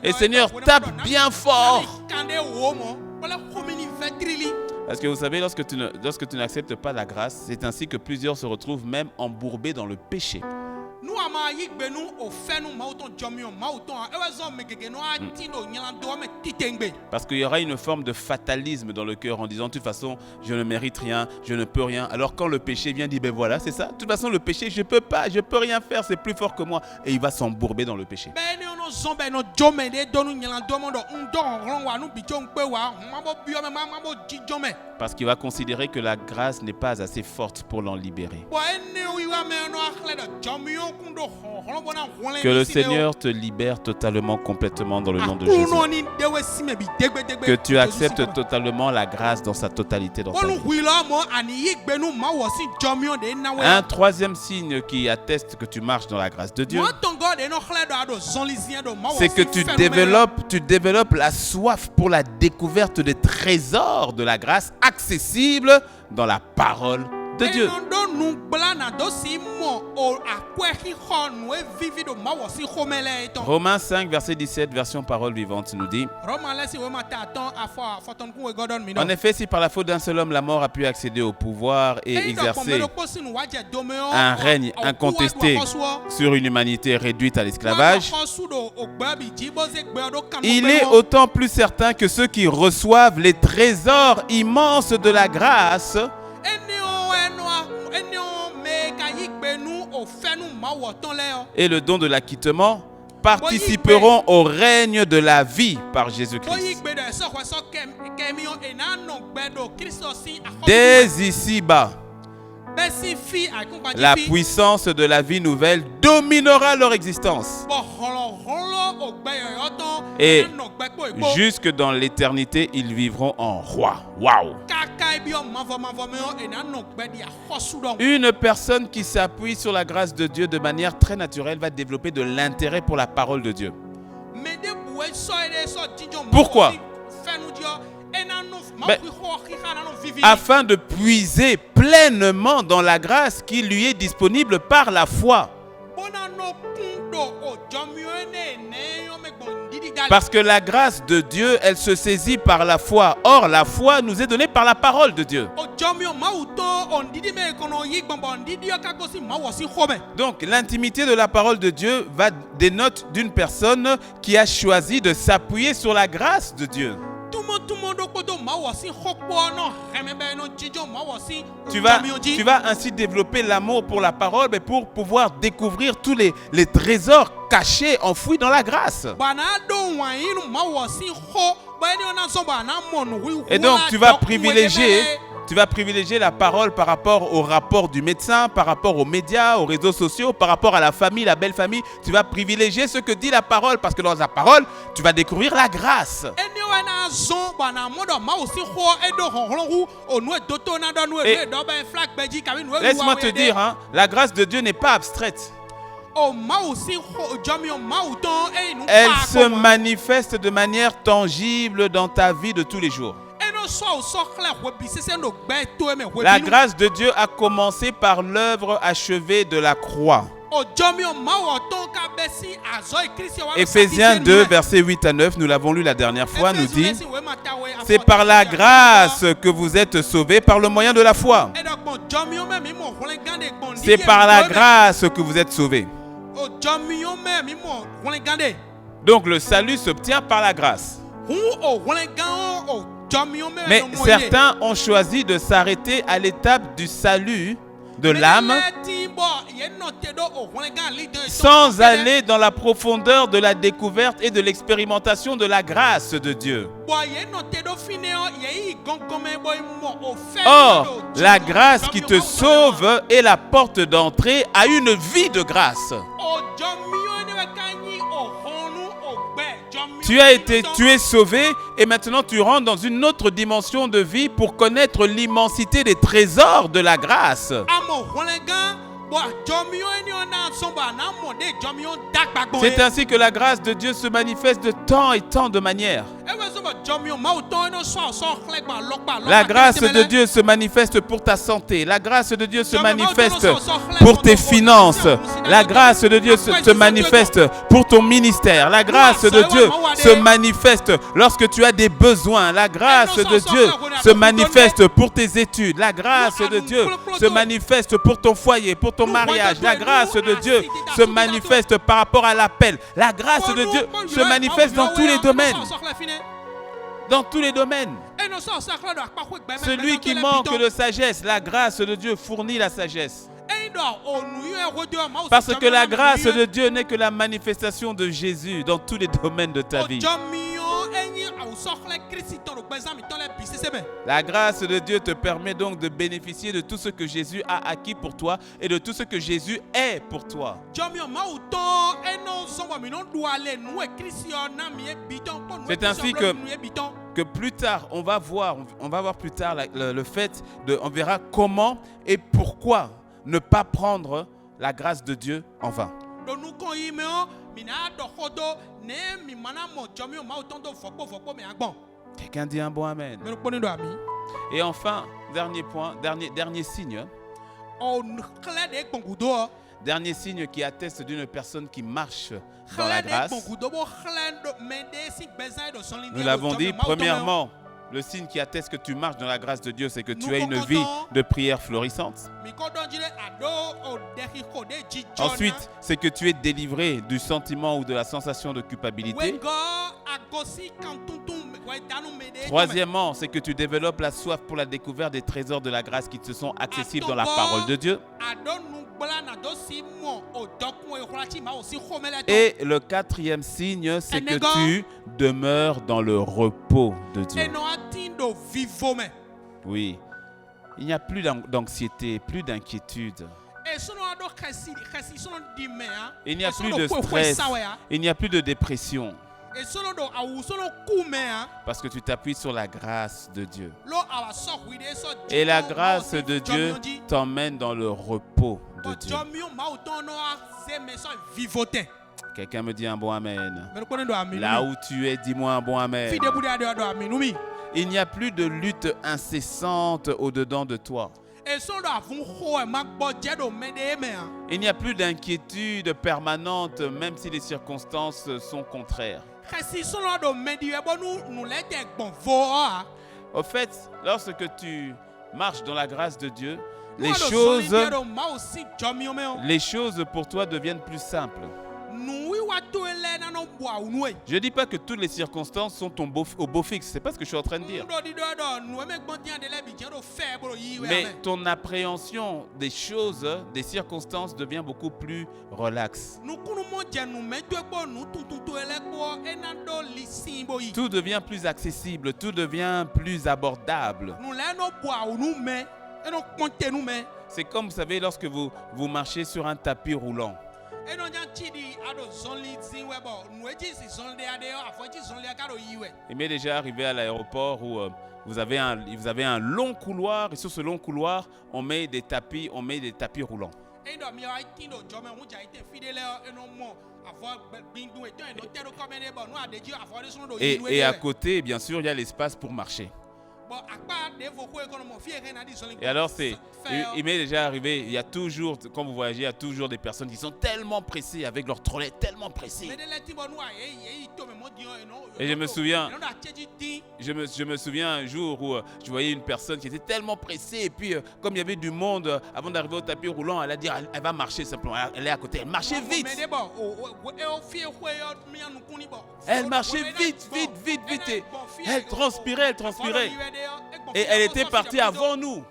Et Seigneur, tape bien fort. Parce que vous savez, lorsque tu n'acceptes pas la grâce, c'est ainsi que plusieurs se retrouvent même embourbés dans le péché. Parce qu'il y aura une forme de fatalisme dans le cœur en disant de toute façon je ne mérite rien, je ne peux rien. Alors quand le péché vient, dit ben voilà, c'est ça. De toute façon le péché, je peux rien faire, c'est plus fort que moi. Et il va s'embourber dans le péché. Parce qu'il va considérer que la grâce n'est pas assez forte pour l'en libérer. Que le Seigneur te libère totalement, complètement dans le nom de Jésus. Que tu acceptes totalement la grâce dans sa totalité dans ta vie. Un troisième signe qui atteste que tu marches dans la grâce de Dieu, c'est que tu développes la soif pour la découverte des trésors de la grâce accessibles dans la parole de Dieu. Romains 5, verset 17, version parole vivante, nous dit: en effet, si par la faute d'un seul homme la mort a pu accéder au pouvoir et exercer un règne incontesté sur une humanité réduite à l'esclavage, il est autant plus certain que ceux qui reçoivent les trésors immenses de la grâce et le don de l'acquittement participeront au règne de la vie par Jésus-Christ. Dès ici-bas, la puissance de la vie nouvelle dominera leur existence. Et jusque dans l'éternité, ils vivront en roi. Waouh! Une personne qui s'appuie sur la grâce de Dieu de manière très naturelle va développer de l'intérêt pour la parole de Dieu. Pourquoi? Afin de puiser pleinement dans la grâce qui lui est disponible par la foi. Parce que la grâce de Dieu, elle se saisit par la foi. Or, la foi nous est donnée par la parole de Dieu. Donc, l'intimité de la parole de Dieu dénote d'une personne qui a choisi de s'appuyer sur la grâce de Dieu. Tu vas ainsi développer l'amour pour la parole, mais pour pouvoir découvrir tous les trésors cachés, enfouis dans la grâce. Et donc, tu vas privilégier la parole par rapport au rapport du médecin, par rapport aux médias, aux réseaux sociaux, par rapport à la famille, la belle famille. Tu vas privilégier ce que dit la parole, parce que dans la parole, tu vas découvrir la grâce. Laisse-moi te dire, hein, la grâce de Dieu n'est pas abstraite. Elle se manifeste de manière tangible dans ta vie de tous les jours. La grâce de Dieu a commencé par l'œuvre achevée de la croix. Éphésiens 2, versets 8 à 9, nous l'avons lu la dernière fois, nous dit: c'est par la grâce que vous êtes sauvés par le moyen de la foi. C'est par la grâce que vous êtes sauvés. Donc le salut s'obtient par la grâce. Mais certains ont choisi de s'arrêter à l'étape du salut de l'âme sans aller dans la profondeur de la découverte et de l'expérimentation de la grâce de Dieu. Or, la grâce qui te sauve est la porte d'entrée à une vie de grâce. Tu es sauvé et maintenant tu rentres dans une autre dimension de vie pour connaître l'immensité des trésors de la grâce. C'est ainsi que la grâce de Dieu se manifeste de tant et tant de manières. La grâce de Dieu se manifeste pour ta santé. La grâce de Dieu se manifeste pour tes finances. La grâce de Dieu se manifeste pour ton ministère. La grâce de Dieu se manifeste lorsque tu as des besoins. La grâce de Dieu se manifeste pour tes études. La grâce de Dieu se manifeste pour ton foyer, pour ton mariage. La grâce de Dieu se manifeste par rapport à l'appel. La grâce de Dieu se manifeste dans tous les domaines. Dans tous les domaines. Celui qui manque de sagesse, la grâce de Dieu fournit la sagesse. Parce que la grâce de Dieu n'est que la manifestation de Jésus dans tous les domaines de ta vie. La grâce de Dieu te permet donc de bénéficier de tout ce que Jésus a acquis pour toi et de tout ce que Jésus est pour toi. C'est ainsi que plus tard, on va voir plus tard le fait on verra comment et pourquoi ne pas prendre la grâce de Dieu en vain. Quelqu'un dit un bon amen. Et enfin, dernier point, dernier signe. Dernier signe qui atteste d'une personne qui marche dans la grâce. Nous l'avons dit, premièrement, le signe qui atteste que tu marches dans la grâce de Dieu, c'est que tu as une vie de prière florissante. Ensuite, c'est que tu es délivré du sentiment ou de la sensation de culpabilité. Troisièmement, c'est que tu développes la soif pour la découverte des trésors de la grâce qui te sont accessibles dans la parole de Dieu. Et le quatrième signe, c'est que tu demeures dans le repos de Dieu. Oui, il n'y a plus d'anxiété, plus d'inquiétude. Il n'y a plus de stress, il n'y a plus de dépression. Parce que tu t'appuies sur la grâce de Dieu. Et la grâce de Dieu t'emmène dans le repos de Dieu. Quelqu'un me dit un bon amen. Là où tu es, dis-moi un bon amen. Il n'y a plus de lutte incessante au-dedans de toi. Il n'y a plus d'inquiétude permanente, même si les circonstances sont contraires. Au fait, lorsque tu marches dans la grâce de Dieu, les choses pour toi deviennent plus simples. boa unwe. Je ne dis pas que toutes les circonstances sont au beau fixe. C'est pas ce que je suis en train de dire. Mais ton appréhension des choses, des circonstances devient beaucoup plus relaxe. Tout devient plus accessible, tout devient plus abordable. C'est comme, vous savez, lorsque vous marchez sur un tapis roulant. Il m'est déjà arrivé à l'aéroport où vous avez un long couloir et sur ce long couloir, on met des tapis roulants. Et à côté, bien sûr, il y a l'espace pour marcher. Et alors, il m'est déjà arrivé, il y a toujours, quand vous voyagez, il y a toujours des personnes qui sont tellement pressées avec leur trolley, tellement pressées. Et je me souviens un jour où je voyais une personne qui était tellement pressée et puis comme il y avait du monde, avant d'arriver au tapis roulant, elle a dit elle va marcher simplement, elle est à côté, elle marchait vite. Elle marchait vite et elle transpirait. Et elle était partie avant nous.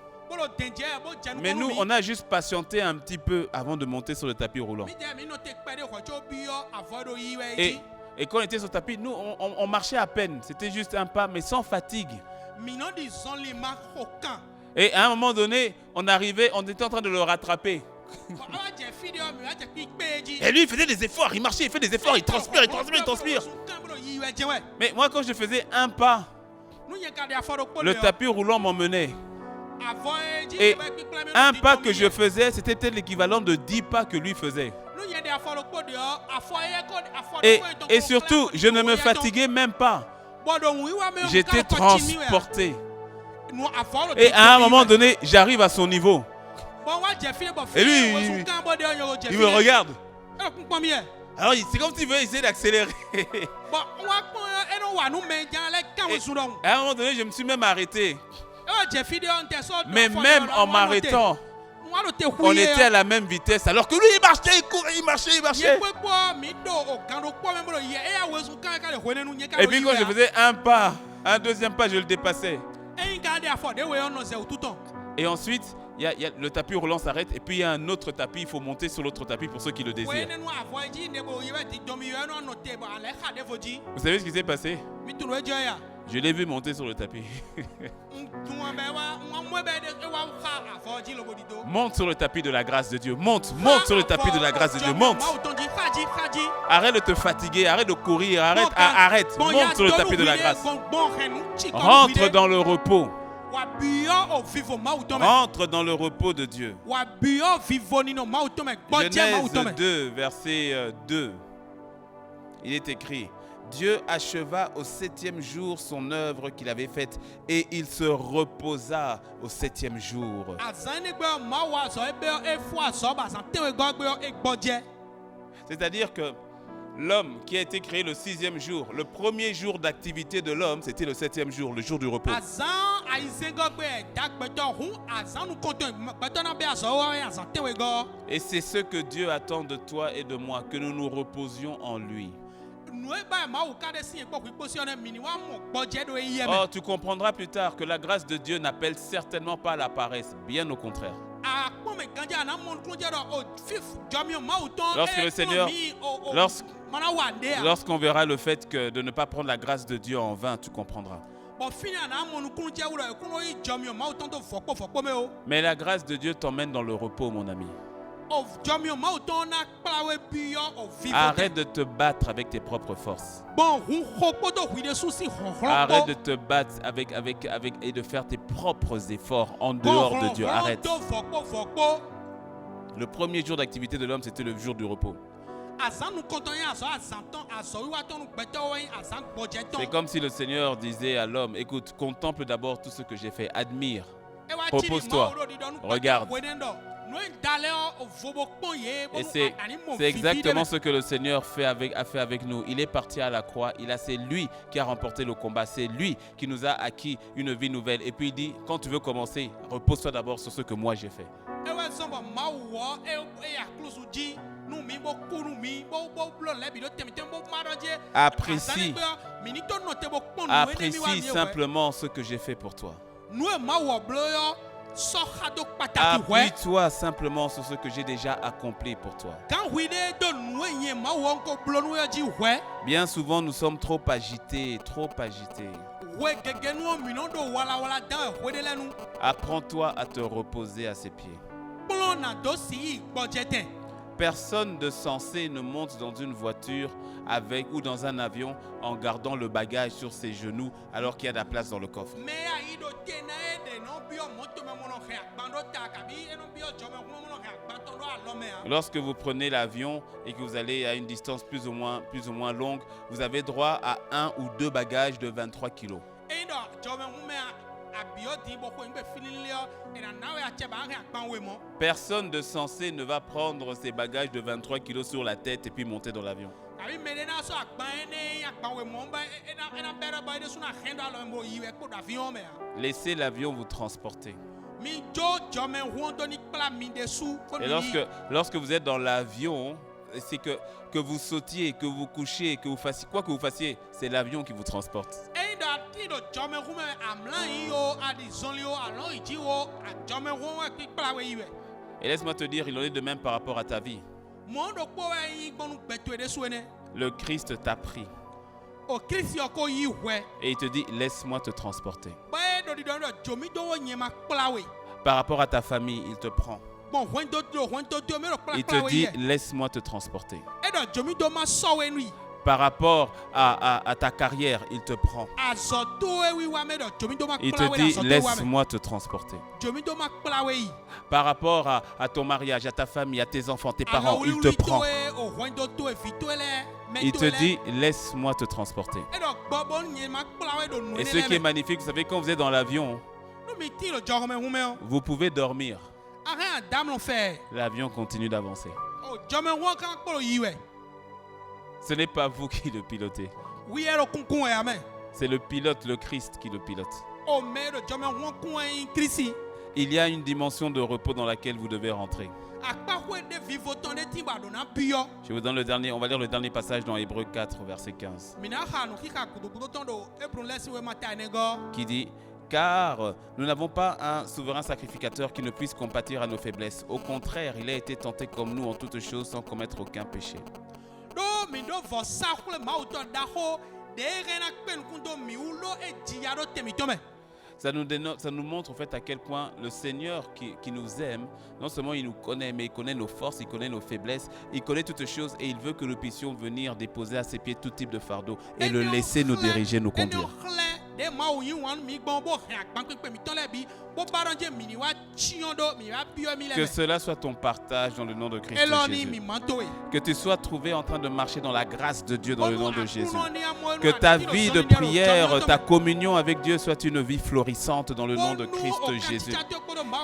Mais nous, on a juste patienté un petit peu avant de monter sur le tapis roulant. Et quand on était sur le tapis, nous, on marchait à peine. C'était juste un pas, mais sans fatigue. Et à un moment donné, on était en train de le rattraper. Et lui, il faisait des efforts, il marchait, il fait des efforts, il transpire. Mais moi, quand je faisais un pas, le tapis roulant m'emmenait. Et un pas que je faisais, c'était peut-être l'équivalent de 10 pas que lui faisait. Et surtout, je ne me fatiguais même pas. J'étais transporté. Et à un moment donné, j'arrive à son niveau. Et lui, il me regarde. Alors, c'est comme s'il veut essayer d'accélérer. Et à un moment donné, je me suis même arrêté. Mais même en m'arrêtant, on était à la même vitesse. Alors que lui, il marchait, il courait, il marchait. Et puis quand je faisais un pas, un deuxième pas, je le dépassais. Et ensuite, le tapis roulant s'arrête et puis il y a un autre tapis, il faut monter sur l'autre tapis pour ceux qui le désirent. Vous savez ce qui s'est passé? Je l'ai vu monter sur le tapis. Monte sur le tapis de la grâce de Dieu. Monte sur le tapis de la grâce de Dieu. Monte. Arrête de te fatiguer, arrête de courir, arrête. Monte sur le tapis de la grâce. Rentre dans le repos. Rentre dans le repos de Dieu. Genèse 2, verset 2. Il est écrit: Dieu acheva au 7e jour son œuvre qu'il avait faite et il se reposa au 7e jour. C'est-à-dire que l'homme qui a été créé le 6e jour, le premier jour d'activité de l'homme, c'était le 7e jour, le jour du repos. Et c'est ce que Dieu attend de toi et de moi, que nous nous reposions en lui. Oh, tu comprendras plus tard que la grâce de Dieu n'appelle certainement pas la paresse, bien au contraire. Lorsque le Seigneur, lorsqu'on verra le fait que de ne pas prendre la grâce de Dieu en vain, tu comprendras. Mais la grâce de Dieu t'emmène dans le repos, mon ami. Arrête de te battre avec tes propres forces. Arrête de te battre et de faire tes propres efforts en dehors de Dieu. Arrête. Le premier jour d'activité de l'homme, c'était le jour du repos. C'est comme si le Seigneur disait à l'homme: écoute, contemple d'abord tout ce que j'ai fait, admire, repose-toi, regarde. Et c'est exactement ce que le Seigneur a fait avec nous. Il est parti à la croix. C'est lui qui a remporté le combat. C'est lui qui nous a acquis une vie nouvelle. Et puis il dit: quand tu veux commencer, repose-toi d'abord sur ce que moi j'ai fait. Apprécie simplement ce que j'ai fait pour toi. Appuie-toi simplement sur ce que j'ai déjà accompli pour toi. Bien souvent, nous sommes trop agités, trop agités. Apprends-toi à te reposer à ses pieds. Personne de sensé ne monte dans une voiture avec ou dans un avion en gardant le bagage sur ses genoux alors qu'il y a de la place dans le coffre. Lorsque vous prenez l'avion et que vous allez à une distance plus ou moins longue, vous avez droit à 1 ou 2 bagages de 23 kilos. Personne de sensé ne va prendre ses bagages de 23 kilos sur la tête et puis monter dans l'avion. Laissez l'avion vous transporter. Et lorsque vous êtes dans l'avion, c'est que vous sautiez, que vous couchiez, que vous fassiez quoi que vous fassiez, c'est l'avion qui vous transporte. Et laisse-moi te dire, il en est de même par rapport à ta vie. Le Christ t'a pris. Et il te dit, laisse-moi te transporter. Par rapport à ta famille, il te prend. Il te dit, laisse-moi te transporter. Par rapport à ta carrière, il te prend. Il te dit, laisse-moi te transporter. Par rapport à ton mariage, à ta famille, à tes enfants, tes parents, il te prend. Il te dit, laisse-moi te transporter. Et ce qui est magnifique, vous savez, quand vous êtes dans l'avion, vous pouvez dormir. L'avion continue d'avancer. Ce n'est pas vous qui le pilotez. C'est le pilote, le Christ, qui le pilote. Il y a une dimension de repos dans laquelle vous devez rentrer. Je vous donne le dernier, on va lire le dernier passage dans Hébreux 4, verset 15. Qui dit, car nous n'avons pas un souverain sacrificateur qui ne puisse compatir à nos faiblesses. Au contraire, il a été tenté comme nous en toutes choses sans commettre aucun péché. Ça nous montre en fait à quel point le Seigneur qui nous aime, non seulement il nous connaît, mais il connaît nos forces, il connaît nos faiblesses, il connaît toutes choses et il veut que nous puissions venir déposer à ses pieds tout type de fardeau et le laisser nous diriger, nous conduire. Que cela soit ton partage dans le nom de Christ Jésus. Que tu sois trouvé en train de marcher dans la grâce de Dieu dans le nom de Jésus. Que ta vie de prière, ta communion avec Dieu soit une vie florissante dans le nom de Christ Jésus.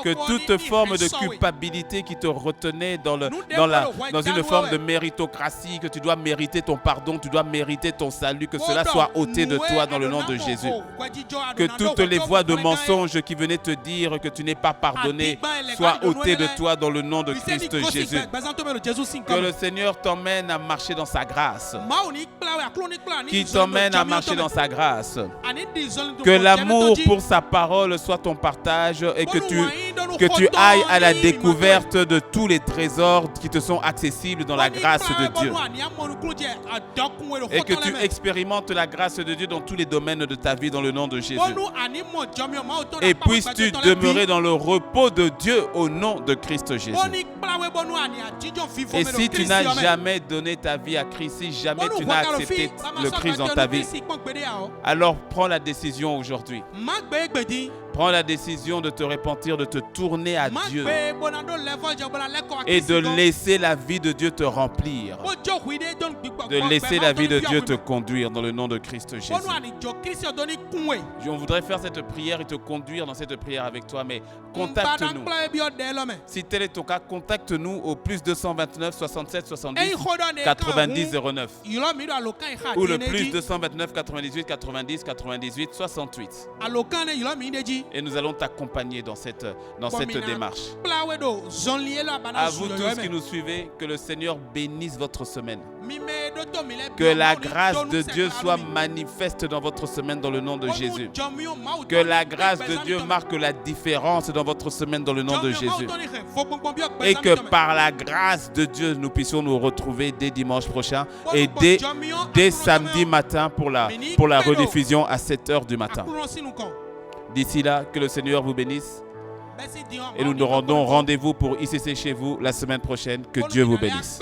Que toute forme de culpabilité qui te retenait dans une forme de méritocratie, que tu dois mériter ton pardon, tu dois mériter ton salut, que cela soit ôté de toi dans le nom de Jésus. Que toutes les voix de mensonge qui venaient te dire que tu n'es pas pardonné soient ôtées de toi dans le nom de Christ Jésus. Que le Seigneur t'emmène à marcher dans sa grâce. Qu'il t'emmène à marcher dans sa grâce. Que l'amour pour sa parole soit ton partage et que tu ailles à la découverte de tous les trésors qui te sont accessibles dans la grâce de Dieu. Et que tu expérimentes la grâce de Dieu dans tous les domaines de ta vie dans le nom de Jésus. Et puisses-tu demeurer dans le repos de Dieu au nom de Christ Jésus. Et si tu n'as jamais donné ta vie à Christ, si jamais tu n'as accepté le Christ dans ta vie, alors prends la décision aujourd'hui. Prends la décision de te repentir, de te tourner à Dieu et de laisser la vie de Dieu te remplir. De laisser la vie de Dieu te conduire dans le nom de Christ Jésus. On voudrait faire cette prière et te conduire dans cette prière avec toi, mais contacte-nous. Si tel est ton cas, contacte-nous au plus 229 67 70 90 09 ou le plus 229 98 90 98 68. Et nous allons t'accompagner dans cette démarche. À vous tous qui nous suivez, que le Seigneur bénisse votre semaine. Que la grâce de Dieu soit manifeste dans votre semaine dans le nom de Jésus. Que la grâce de Dieu marque la différence dans votre semaine dans le nom de Jésus. Et que par la grâce de Dieu, nous puissions nous retrouver dès dimanche prochain et dès samedi matin pour la rediffusion à 7h du matin. D'ici là, que le Seigneur vous bénisse. Et nous nous rendons rendez-vous pour ICC chez vous la semaine prochaine. Que Dieu vous bénisse.